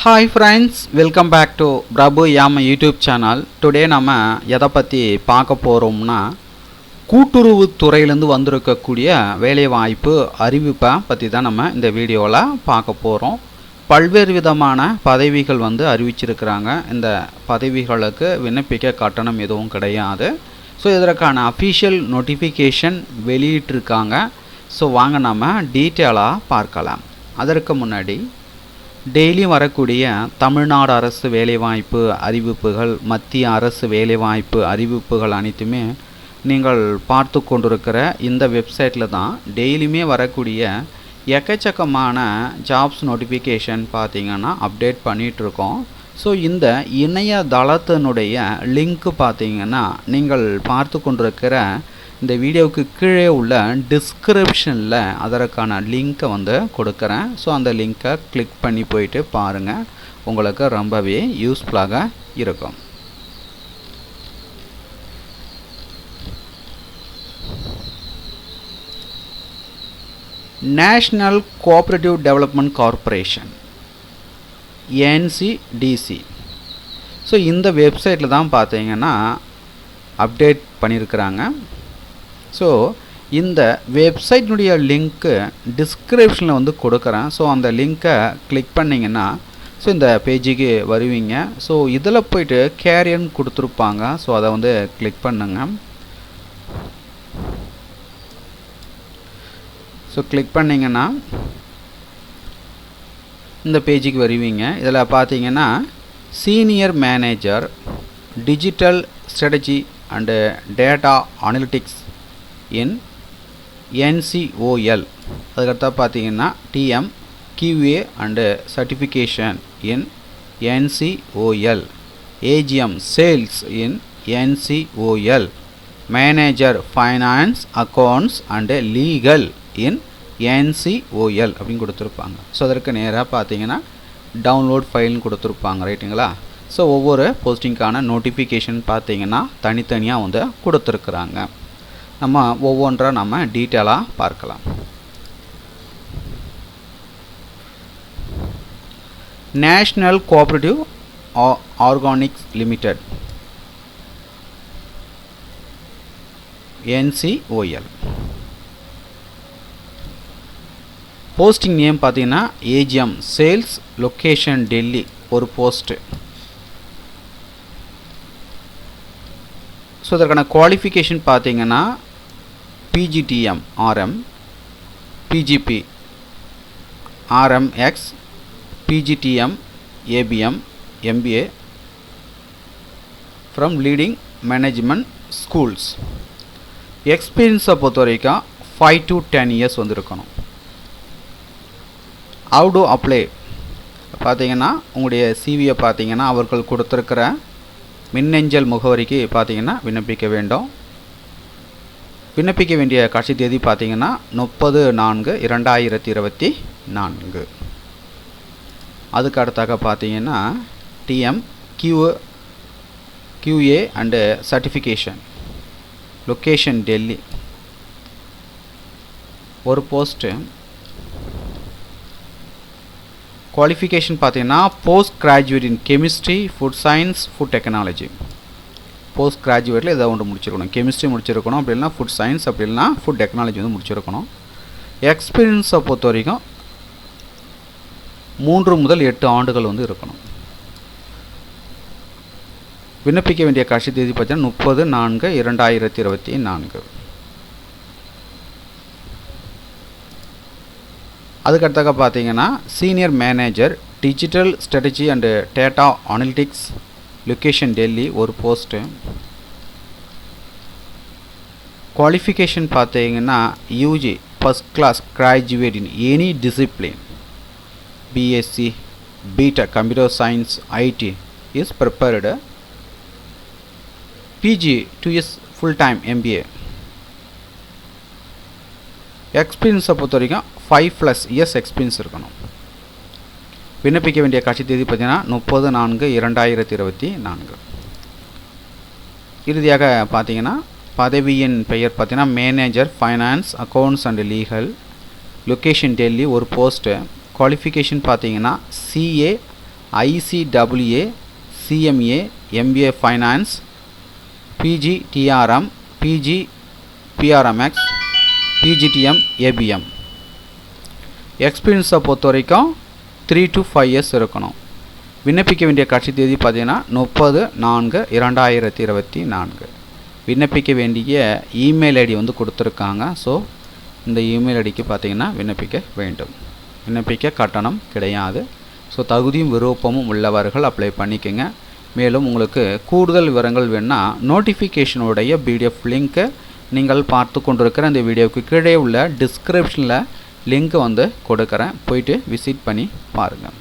Hi friends, welcome back to Prabhu Yama YouTube channel. Today நம்ம எதை பற்றி பார்க்க போகிறோம்னா கூட்டுறவு துறையிலேருந்து வந்திருக்கக்கூடிய வேலைவாய்ப்பு அறிவிப்பை பற்றி தான் நம்ம இந்த வீடியோவில் பார்க்க போகிறோம். பல்வேறு விதமான பதவிகள் அறிவிச்சிருக்கிறாங்க. இந்த பதவிகளுக்கு விண்ணப்பிக்க கட்டணம் எதுவும் கிடையாது. ஸோ இதற்கான அஃபிஷியல் நோட்டிஃபிகேஷன் வெளியிட்டிருக்காங்க. ஸோ வாங்க நம்ம டீட்டெயிலாக பார்க்கலாம். அதற்கு முன்னாடி டெய்லி வரக்கூடிய தமிழ்நாடு அரசு வேலைவாய்ப்பு அறிவிப்புகள், மத்திய அரசு வேலைவாய்ப்பு அறிவிப்புகள் அனைத்துமே நீங்கள் பார்த்து கொண்டிருக்கிற இந்த வெப்சைட்டில் தான் டெய்லியுமே வரக்கூடிய எக்கச்சக்கமான ஜாப்ஸ் நோட்டிஃபிகேஷன் பார்த்திங்கன்னா அப்டேட் பண்ணிகிட்ருக்கோம். ஸோ இந்த இணையதளத்தினுடைய லிங்க்கு பார்த்திங்கன்னா நீங்கள் பார்த்து கொண்டிருக்கிற இந்த வீடியோவுக்கு கீழே உள்ள டிஸ்கிரிப்ஷனில் அதற்கான லிங்க்கை கொடுக்குறேன். ஸோ அந்த லிங்க்கை கிளிக் பண்ணி போயிட்டு பாருங்கள், உங்களுக்கு ரொம்பவே யூஸ்ஃபுல்லாக இருக்கும். National cooperative development corporation NCDC. So இந்த வெப்சைட்டில் தான் பார்த்தீங்கன்னா அப்டேட் பண்ணியிருக்கிறாங்க. ஸோ இந்த வெப்சைட்டினுடைய லிங்க்கு டிஸ்கிரிப்ஷனில் கொடுக்குறேன். ஸோ அந்த லிங்க்கை கிளிக் பண்ணிங்கன்னா ஸோ இந்த பேஜுக்கு வருவீங்க. ஸோ இதில் போய்ட்டு கேரியர்னு கொடுத்துருப்பாங்க. ஸோ அதை கிளிக் பண்ணுங்க. ஸோ கிளிக் பண்ணிங்கன்னா இந்த பேஜுக்கு வருவீங்க. இதில் பார்த்தீங்கன்னா senior manager digital strategy and data analytics in NCOL. அதுக்கடுத்தா பார்த்தீங்கன்னா TM QA and certification in NCOL, AGM sales in NCOL, manager finance accounts and legal in NCOL அப்படின்னு கொடுத்துருப்பாங்க. ஸோ அதற்கு நேராக பார்த்தீங்கன்னா டவுன்லோட் ஃபைல்னு கொடுத்துருப்பாங்க, ரைட்டுங்களா? ஸோ ஒவ்வொரு போஸ்டிங்கான நோட்டிஃபிகேஷன் பார்த்தீங்கன்னா தனித்தனியாக கொடுத்துருக்குறாங்க. நம்ம ஒவ்வொன்றா நம்ம டீட்டெயிலாக பார்க்கலாம். National cooperative organics limited NCOL. Posting name பார்த்தீங்கன்னா AGM சேல்ஸ், லொக்கேஷன் டெல்லி, ஒரு போஸ்ட்டு. ஸோ இதற்கான குவாலிஃபிகேஷன் பார்த்தீங்கன்னா PGTM RM, PGP RMX, PGTM ABM MBA from leading management schools. எக்ஸ்பீரியன்ஸை பொறுத்த வரைக்கும் 5 to 10 இயர்ஸ் இருக்கணும். ஹவ் டு அப்ளை பார்த்தீங்கன்னா உங்களுடைய சிவியை பார்த்தீங்கன்னா அவர்கள் கொடுத்துருக்கிற மின்னஞ்சல் முகவரிக்கு பார்த்தீங்கன்னா விண்ணப்பிக்க வேண்டும். விண்ணப்பிக்க வேண்டிய கடைசி தேதி பார்த்தீங்கன்னா 30/4/2024. அதுக்கு அடுத்தாக பார்த்தீங்கன்னா TM QA and certification, location Delhi, ஒரு போஸ்ட்டு. குவாலிஃபிகேஷன் பார்த்தீங்கன்னா post graduate in chemistry, food science, food technology. Post கிராஜுவேட்டில் இதை முடிச்சிருக்கணும். கெமிஸ்ட்ரி முடிச்சிருக்கணும், அப்படி இல்லைனா ஃபுட் சயின்ஸ், அப்படி இல்லைனா ஃபுட் டெக்னாலஜி முடிச்சிருக்கணும். எக்ஸ்பீரியன்ஸை பொறுத்த வரைக்கும் 3 முதல் 8 ஆண்டுகள் இருக்கணும். விண்ணப்பிக்க வேண்டிய கடைசி தேதி பார்த்தீங்கன்னா 30/4/2024. அதுக்கடுத்தாக பார்த்தீங்கன்னா senior manager digital strategy and data analytics, location Delhi, ஒரு போஸ்ட்டு. குவாலிஃபிகேஷன் பார்த்தீங்கன்னா UG first class graduate in any discipline, BSc, BTech computer science, IT is preferred, PG 2 years full time MBA. எக்ஸ்பீரியன்ஸை பொறுத்த வரைக்கும் 5+ years எக்ஸ்பீரியன்ஸ் இருக்கணும். விண்ணப்பிக்க வேண்டிய கடைசி தேதி பார்த்தீங்கன்னா 30/4/2024. இறுதியாக பார்த்தீங்கன்னா பதவியின் பெயர் பார்த்தீங்கன்னா manager finance accounts and legal, location Delhi, ஒரு போஸ்ட்டு. குவாலிஃபிகேஷன் பார்த்தீங்கன்னா CA ICWA, CMA, MBA Finance, PG TRM, PG PRMX, PGTM, ABM. எக்ஸ்பீரியன்ஸை பொறுத்த வரைக்கும் 3 to 5 years இருக்கணும். விண்ணப்பிக்க வேண்டிய கடைசி தேதி பார்த்தீங்கன்னா 30/4/2024. விண்ணப்பிக்க வேண்டிய இமெயில் ஐடி வந்து கொடுத்துருக்காங்க. ஸோ இந்த இமெயில் ஐடிக்கு பார்த்தீங்கன்னா விண்ணப்பிக்க வேண்டும். விண்ணப்பிக்க கட்டணம் கிடையாது. ஸோ தகுதியும் விருப்பமும் உள்ளவர்கள் அப்ளை பண்ணிக்கோங்க. மேலும் உங்களுக்கு கூடுதல் விவரங்கள் வேணுன்னா நோட்டிஃபிகேஷனுடைய PDF லிங்க்கை நீங்கள் பார்த்து கொண்டிருக்கிற இந்த வீடியோவுக்கு கீழே உள்ள டிஸ்கிரிப்ஷனில் லிங்க் வந்து கொடுக்குறேன். போயிட்டு விசிட் பண்ணி பாருங்கள்.